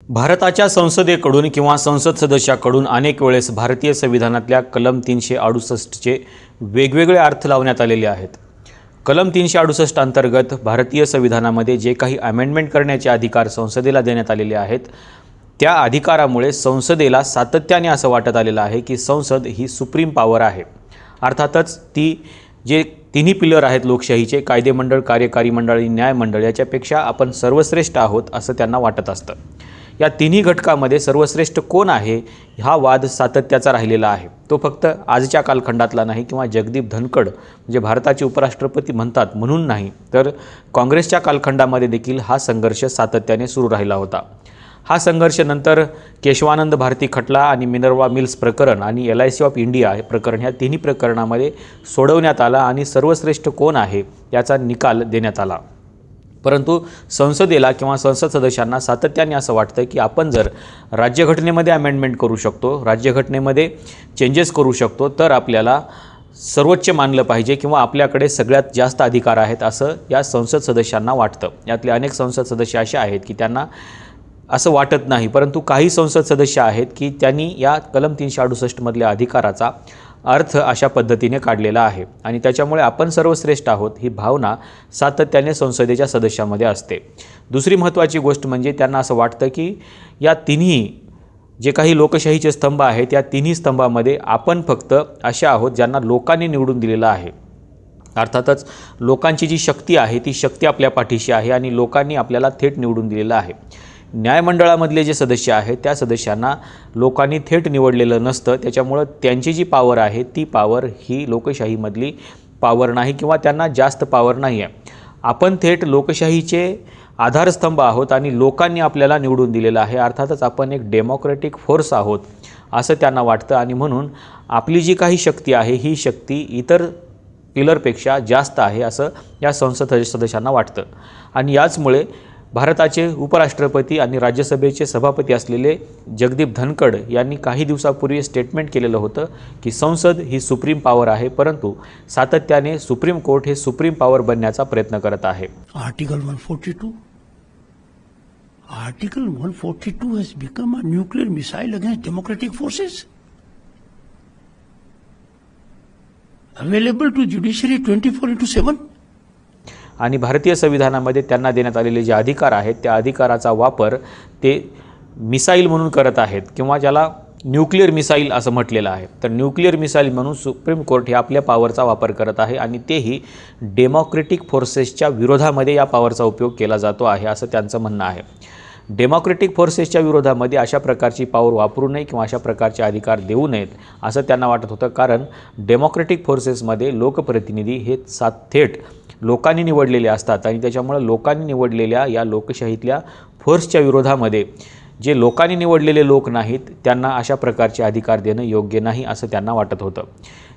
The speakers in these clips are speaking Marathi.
भारताच्या संसदेकडून किंवा संसद सदस्याकडून अनेक वेळेस भारतीय संविधानातल्या कलम 368चे वेगवेगळे अर्थ लावण्यात आलेले आहेत। कलम 368 अंतर्गत भारतीय संविधानामध्ये जे काही अमेंडमेंट करण्याचे अधिकार संसदेला देण्यात आलेले आहेत, त्या अधिकारामुळे संसदेला सातत्याने असं वाटत आलेलं आहे की संसद ही सुप्रीम पॉवर आहे। अर्थातच ती जे तिन्ही पिलर आहेत लोकशाहीचे, कायदेमंडळ, कार्यकारी मंडळ आणि न्यायमंडळ, याच्यापेक्षा आपण सर्वश्रेष्ठ आहोत असं त्यांना वाटत असतं। या तिन्ही घटकामध्ये सर्वश्रेष्ठ कोण आहे हा वाद सातत्याचा राहिलेला आहे। तो फक्त आजच्या कालखंडातला नाही किंवा जगदीप धनखड म्हणजे भारताचे उपराष्ट्रपती म्हणतात म्हणून नाही, तर काँग्रेसच्या कालखंडामध्ये देखील हा संघर्ष सातत्याने सुरू राहिला होता। हा संघर्ष नंतर केशवानंद भारती खटला आणि मिनर्वा मिल्स प्रकरण आणि LIC ऑफ इंडिया हे प्रकरण, ह्या तिन्ही प्रकरणामध्ये सोडवण्यात आला आणि सर्वश्रेष्ठ कोण आहे याचा निकाल देण्यात आला। परंतु संसदेला किंवा संसद सदस्यांना सातत्याने असं वाटतं की आपण जर राज्यघटनेमध्ये अमेंडमेंट करू शकतो, राज्यघटनेमध्ये चेंजेस करू शकतो, तर आपल्याला सर्वोच्च मानलं पाहिजे किंवा आपल्याकडे सगळ्यात जास्त अधिकार आहेत असं या संसद सदस्यांना वाटतं। यातले अनेक संसद सदस्य असे आहेत की त्यांना असं वाटत नाही, परंतु काही संसद सदस्य आहेत की त्यांनी या कलम 368 मधल्या अधिकाराचा अर्थ अशा पद्धतीने काढलेला आहे आणि त्याच्यामुळे आपण सर्वश्रेष्ठ आहोत ही भावना सातत्याने संसदेच्या सदस्यांमध्ये असते। दुसरी महत्त्वाची गोष्ट म्हणजे त्यांना असं वाटतं की या तिन्ही जे काही लोकशाहीचे स्तंभ आहेत, या तिन्ही स्तंभामध्ये आपण फक्त असे आहोत ज्यांना लोकांनी निवडून दिलेलं आहे। अर्थातच लोकांची जी शक्ती आहे ती शक्ती आपल्या पाठीशी आहे आणि लोकांनी आपल्याला थेट निवडून दिलेलं आहे। न्यायमंडळामधले जे सदस्य आहेत त्या सदस्यांना लोकांनी थेट निवडलेलं नसतं, त्याच्यामुळं त्यांची जी पॉवर आहे ती पॉवर ही लोकशाहीमधली पॉवर नाही किंवा त्यांना जास्त पॉवर नाही आहे। आपण थेट लोकशाहीचे आधारस्तंभ आहोत आणि लोकांनी आपल्याला निवडून दिलेलं आहे। अर्थातच आपण एक डेमोक्रेटिक फोर्स आहोत असं त्यांना वाटतं आणि म्हणून आपली जी काही शक्ती आहे ही शक्ती इतर पिलरपेक्षा जास्त आहे असं या संसद सदस्यांना वाटतं आणि याचमुळे भारताचे उपराष्ट्रपती आणि राज्यसभेचे सभापती असलेले जगदीप धनखड यांनी काही दिवसापूर्वी स्टेटमेंट केलेलं होतं की संसद ही सुप्रीम पॉवर आहे, परंतु सातत्याने सुप्रीम कोर्ट हे सुप्रीम पॉवर बनण्याचा प्रयत्न करत आहे। Article 142 has become a nuclear missile against democratic forces, available to judiciary 24/7. आणि भारतीय संविधानामध्ये त्यांना देण्यात आलेले जे अधिकार आहेत त्या अधिकाराचा वापर ते मिसाईल म्हणून करत आहेत किंवा ज्याला न्यूक्लिअर मिसाईल असं म्हटलेलं आहे। तर न्यूक्लिअर मिसाईल म्हणून सुप्रीम कोर्ट हे आपल्या पॉवरचा वापर करत आहे आणि तेही डेमोक्रेटिक फोर्सेसच्या विरोधामध्ये या पॉवरचा उपयोग केला जातो आहे असं त्यांचं म्हणणं आहे। डेमोक्रेटिक फोर्सेसच्या विरोधामध्ये अशा प्रकारची पॉवर वापरू नये किंवा अशा प्रकारचे अधिकार देऊ नयेत असं त्यांना वाटत होतं, कारण डेमोक्रेटिक फोर्सेसमध्ये लोकप्रतिनिधी हे थेट लोकांनी निवडलेले असतात आणि त्याच्यामुळे लोकांनी निवडलेल्या या लोकशाहीतल्या फोर्सच्या विरोधामध्ये जे लोकांनी निवडलेले लोक नाहीत त्यांना अशा प्रकारचे अधिकार देणं योग्य नाही असं त्यांना वाटत होतं।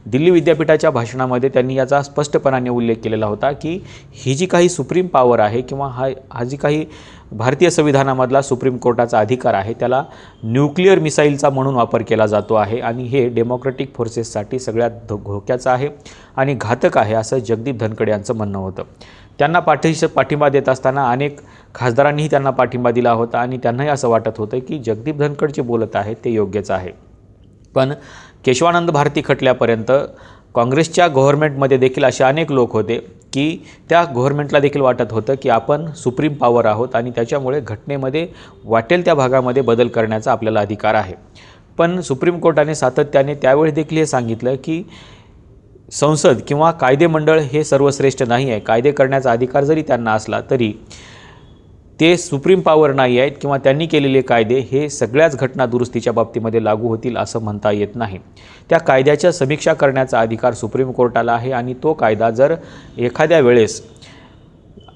दिल्ली विद्यापीठाच्या भाषणामध्ये त्यांनी याचा स्पष्टपणाने उल्लेख केलेला होता की ही जी काही सुप्रीम पॉवर आहे किंवा हा जी काही भारतीय संविधानामधला सुप्रीम कोर्टाचा अधिकार आहे त्याला न्यूक्लिअर मिसाईलचा म्हणून वापर केला जातो आहे आणि हे डेमोक्रेटिक फोर्सेससाठी सगळ्यात धोक्याचं आहे आणि घातक आहे असं जगदीप धनखड यांचं म्हणणं होतं। त्यांना पाठिंबा देत असताना अनेक खासदारांनीही त्यांना पाठिंबा दिला होता आणि त्यांनाही असं वाटत होतं की जगदीप धनखड जे बोलत आहेत ते योग्यच आहे। पण केशवानंद भारती खटल्यापर्यंत काँग्रेसच्या गव्हर्नमेंटमध्ये देखील असे अनेक लोक होते की त्या गव्हर्नमेंटला देखील वाटत होतं की आपण सुप्रीम पॉवर आहोत आणि त्याच्यामुळे घटनेमध्ये वाटेल त्या भागामध्ये बदल करण्याचा आपल्याला अधिकार आहे। पण सुप्रीम कोर्टाने सातत्याने त्यावेळी देखील हे सांगितलं की संसद किंवा कायदेमंडळ हे सर्वश्रेष्ठ नाही आहे। कायदे करण्याचा अधिकार जरी त्यांना असला तरी ते सुप्रीम पॉवर नाही आहेत किंवा त्यांनी केलेले कायदे हे सगळ्याच घटना दुरुस्तीच्या बाबतीमध्ये लागू होतील असं म्हणता येत नाही। त्या कायद्याच्या समीक्षा करण्याचा अधिकार सुप्रीम कोर्टाला आहे आणि तो कायदा जर एखाद्या वेळेस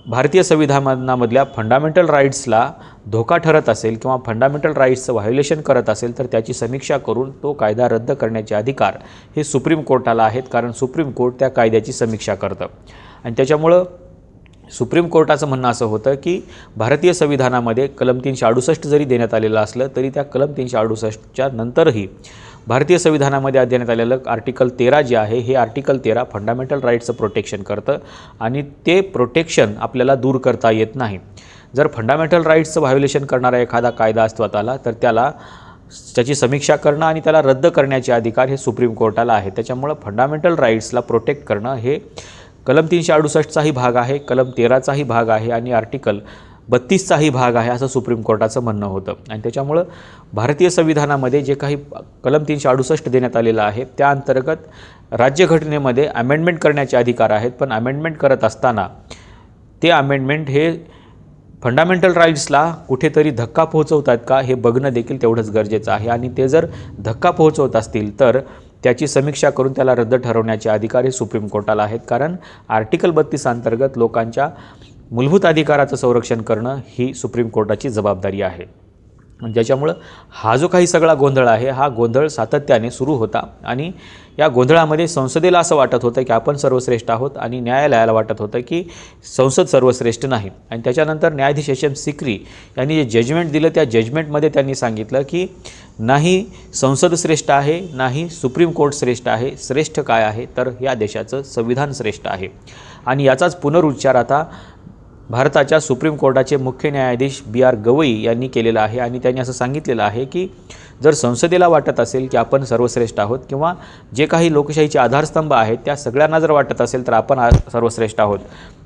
भारतीय संविधानामधल्या फंडामेंटल राईट्सला धोका ठरत असेल किंवा फंडामेंटल राईट्सचं व्हायोलेशन करत असेल तर त्याची समीक्षा करून तो कायदा रद्द करण्याचे अधिकार हे सुप्रीम कोर्टाला आहेत, कारण सुप्रीम कोर्ट त्या कायद्याची समीक्षा करतं। आणि त्याच्यामुळं सुप्रीम कोर्टाचं म्हणणं असं होतं की भारतीय संविधानामध्ये कलम 368 जरी देण्यात आलेलं असलं तरी त्या कलम 368च्या नंतरही भारतीय संविधानामध्ये देण्यात आलेलं आर्टिकल 13 जे आहे हे आर्टिकल 13 फंडामेंटल राईट्सचं प्रोटेक्शन करतं आणि ते प्रोटेक्शन आपल्याला दूर करता येत नाही। जर फंडामेंटल राईट्सचं व्हायोलेशन करणारा एखादा कायदा अस्तित्वात आला तर त्याची समीक्षा करणं आणि त्याला रद्द करण्याचे अधिकार हे सुप्रीम कोर्टाला आहे। त्याच्यामुळे फंडामेंटल राईट्सला प्रोटेक्ट करणं हे कलम 368चाही भाग आहे, कलम 13चाही भाग आहे आणि आर्टिकल 32चाही भाग आहे असं सुप्रीम कोर्टाचं म्हणणं होतं। आणि त्याच्यामुळं भारतीय संविधानामध्ये जे काही कलम 368 देण्यात आलेलं आहे त्या अंतर्गत राज्यघटनेमध्ये अमेंडमेंट करण्याचे अधिकार आहेत, पण अमेंडमेंट करत असताना ते अमेंडमेंट हे फंडामेंटल राईट्सला कुठेतरी धक्का पोहोचवतात का हे बघणं देखील तेवढंच गरजेचं आहे। आणि ते जर धक्का पोहोचवत असतील तर त्याची समीक्षा करून त्याला रद्द ठरवण्याचे अधिकार हे सुप्रीम कोर्टाला आहेत, कारण आर्टिकल 32 अंतर्गत लोकांच्या मूलभूत अधिकाराचं संरक्षण करणं ही सुप्रीम कोर्टाची जबाबदारी आहे। ज्याच्यामुळं हा जो काही सगळा गोंधळ आहे हा गोंधळ सातत्याने सुरू होता आणि या गोंधळामध्ये संसदेला असं वाटत होतं की आपण सर्वश्रेष्ठ आहोत आणि न्यायालयाला वाटत होतं की संसद सर्वश्रेष्ठ नाही। आणि त्याच्यानंतर न्यायाधीश एस एम सिक्री यांनी जे जजमेंट दिलं त्या जजमेंटमध्ये त्यांनी सांगितलं की नाही संसद श्रेष्ठ आहे, नाही सुप्रीम कोर्ट श्रेष्ठ आहे, श्रेष्ठ काय आहे तर या देशाचं संविधान श्रेष्ठ आहे। आणि याचाच पुनरुच्चार आता भारताच्या सुप्रीम कोर्टाचे मुख्य न्यायाधीश BR गवई यांनी केलेला आहे आणि त्यांनी असं सांगितलेलं आहे की जर संसदेला वाटत असेल की आपण सर्वश्रेष्ठ आहोत किंवा जे काही लोकशाहीचे आधारस्तंभ आहेत त्या सगळ्यांना जर वाटत असेल तर आपण सर्वश्रेष्ठ आहोत,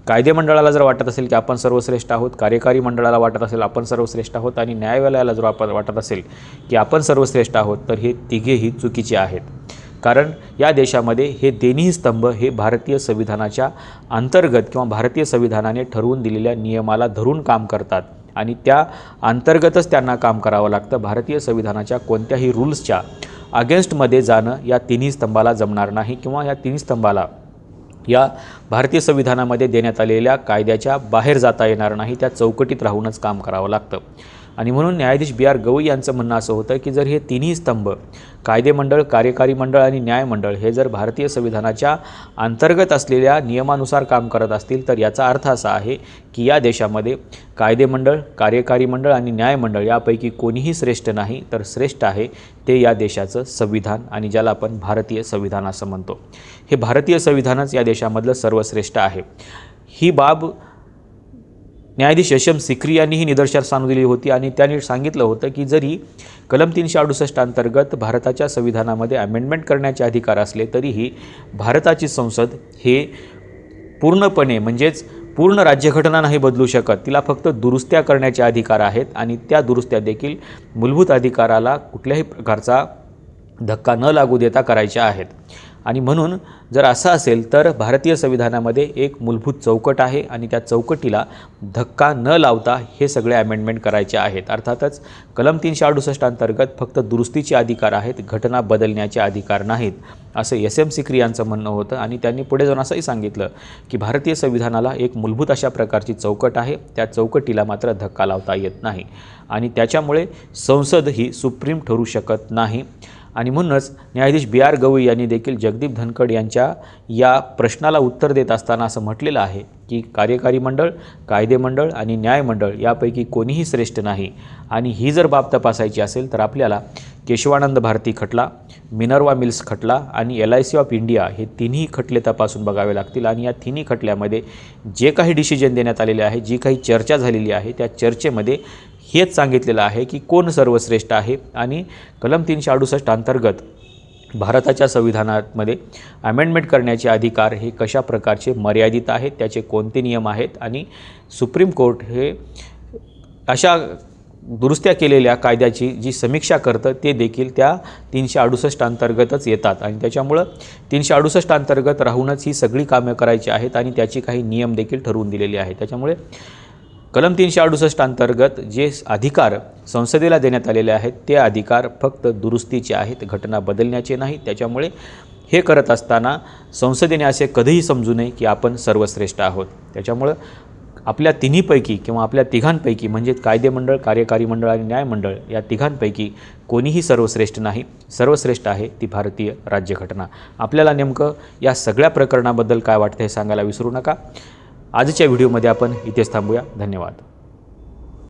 कायदे मंडळाला जर वाटत असेल की आपण सर्वश्रेष्ठ आहोत, कार्यकारी मंडळाला वाटत असेल आपण सर्वश्रेष्ठ आहोत आणि न्यायालयाला जर वाटत असेल की आपण सर्वश्रेष्ठ आहोत तर हे तिघेही चुकीचे आहेत। कारण या देशामध्ये हे तिन्ही स्तंभ हे भारतीय संविधानाच्या अंतर्गत किंवा भारतीय संविधानाने ठरवून दिलेल्या नियमाला धरून काम करतात आणि त्या अंतर्गतच त्यांना काम करावं लागतं। भारतीय संविधानाच्या कोणत्याही रूल्सच्या अगेन्स्टमध्ये जाणं या तिन्ही स्तंभाला जमणार नाही किंवा या तिन्ही स्तंभाला या भारतीय संविधानामध्ये देण्यात आलेल्या कायद्याच्या बाहेर जाता येणार नाही, त्या चौकटीत राहूनच काम करावं लागतं। आणि म्हणून न्यायाधीश BR गवई यांचं म्हणणं असं होतं की जर हे तिन्ही स्तंभ कायदे मंडळ, कार्यकारी मंडळ आणि न्यायमंडळ हे जर भारतीय संविधानाच्या अंतर्गत असलेल्या नियमानुसार काम करत असतील तर याचा अर्थ असा आहे की या देशामध्ये कायदे मंडळ, कार्यकारी मंडळ आणि न्यायमंडळ यापैकी कोणीही श्रेष्ठ नाही, तर श्रेष्ठ आहे ते या देशाचं संविधान आणि ज्याला आपण भारतीय संविधान असं म्हणतो। हे भारतीय संविधानच या देशामधलं सर्वश्रेष्ठ आहे। ही बाब न्यायाधीश एस एम सिक्री यांनीही निदर्शनास आणून दिली होती आणि त्यांनी सांगितलं होतं की जरी कलम 368 अंतर्गत भारताच्या संविधानामध्ये अमेंडमेंट करण्याचे अधिकार असले तरीही भारताची संसद हे पूर्णपणे म्हणजेच पूर्ण राज्यघटना नाही बदलू शकत, तिला फक्त दुरुस्त्या करण्याचे अधिकार आहेत आणि त्या दुरुस्त्या देखील मूलभूत अधिकाराला कुठल्याही प्रकारचा धक्का न लागू देता करायच्या आहेत। आणि म्हणून जर असं असेल तर भारतीय संविधानामध्ये एक मूलभूत चौकट आहे आणि त्या चौकटीला धक्का न लावता हे सगळे अमेंडमेंट करायचे आहेत। अर्थातच कलम 368 अंतर्गत फक्त दुरुस्तीचे अधिकार आहेत, घटना बदलण्याचे अधिकार नाहीत असं SM सिक्री यांचं म्हणणं होतं। आणि त्यांनी पुढे जाऊन असंही सांगितलं की भारतीय संविधानाला एक मूलभूत अशा प्रकारची चौकट आहे, त्या चौकटीला मात्र धक्का लावता येत नाही आणि त्याच्यामुळे संसद ही सुप्रीम ठरू शकत नाही। आणि म्हणूनच न्यायाधीश BR गवई यांनी देखील जगदीप धनखड यांच्या या प्रश्नाला उत्तर देत असताना असं म्हटलेलं आहे की कार्यकारी मंडळ, कायदे मंडळ आणि न्यायमंडळ यापैकी कोणीही श्रेष्ठ नाही आणि ही जर बाब तपासायची असेल तर आपल्याला केशवानंद भारती खटला, मिनर्वा मिल्स खटला आणि LIC ऑफ इंडिया हे तिन्ही खटले तपासून बघावे लागतील। आणि या तिन्ही खटल्यामध्ये जे काही डिसिजन देण्यात आलेले आहे, जी काही चर्चा झालेली आहे त्या चर्चेमध्ये हेच सांगितलेलं आहे की कोण सर्वश्रेष्ठ आहे आणि कलम 368 अंतर्गत भारताच्या संविधानामध्ये अमेंडमेंट करण्याचे अधिकार हे कशा प्रकारचे मर्यादित आहेत, त्याचे कोणते नियम आहेत आणि सुप्रीम कोर्ट हे अशा दुरुस्त्या केलेल्या कायद्याची जी समीक्षा करतं ते देखील त्या 368 अंतर्गतच येतात आणि त्याच्यामुळं 368 अंतर्गत राहूनच ही सगळी कामे करायची आहेत आणि त्याची काही नियम देखील ठरवून दिलेले आहेत। त्याच्यामुळे कलम 368 अंतर्गत जे अधिकार संसदेला देण्यात आलेले आहेत ते अधिकार फक्त दुरुस्तीचे आहेत, घटना बदलण्याचे नाहीत। त्याच्यामुळे हे करत असताना संसदेने असे कधीही समजू नये की आपण सर्वश्रेष्ठ आहोत। त्याच्यामुळे आपल्या तिन्हीपैकी किंवा आपल्या तिघांपैकी म्हणजे कायदे मंडळ, कार्यकारी मंडळ आणि न्यायमंडळ या तिघांपैकी कोणीही सर्वश्रेष्ठ नाही, सर्वश्रेष्ठ आहे ती भारतीय राज्यघटना। आपल्याला नेमकं या सगळ्या प्रकरणाबद्दल काय वाटतं हे सांगायला विसरू नका। आजच्या व्हिडिओमध्ये आपण इथेच थांबूया। धन्यवाद।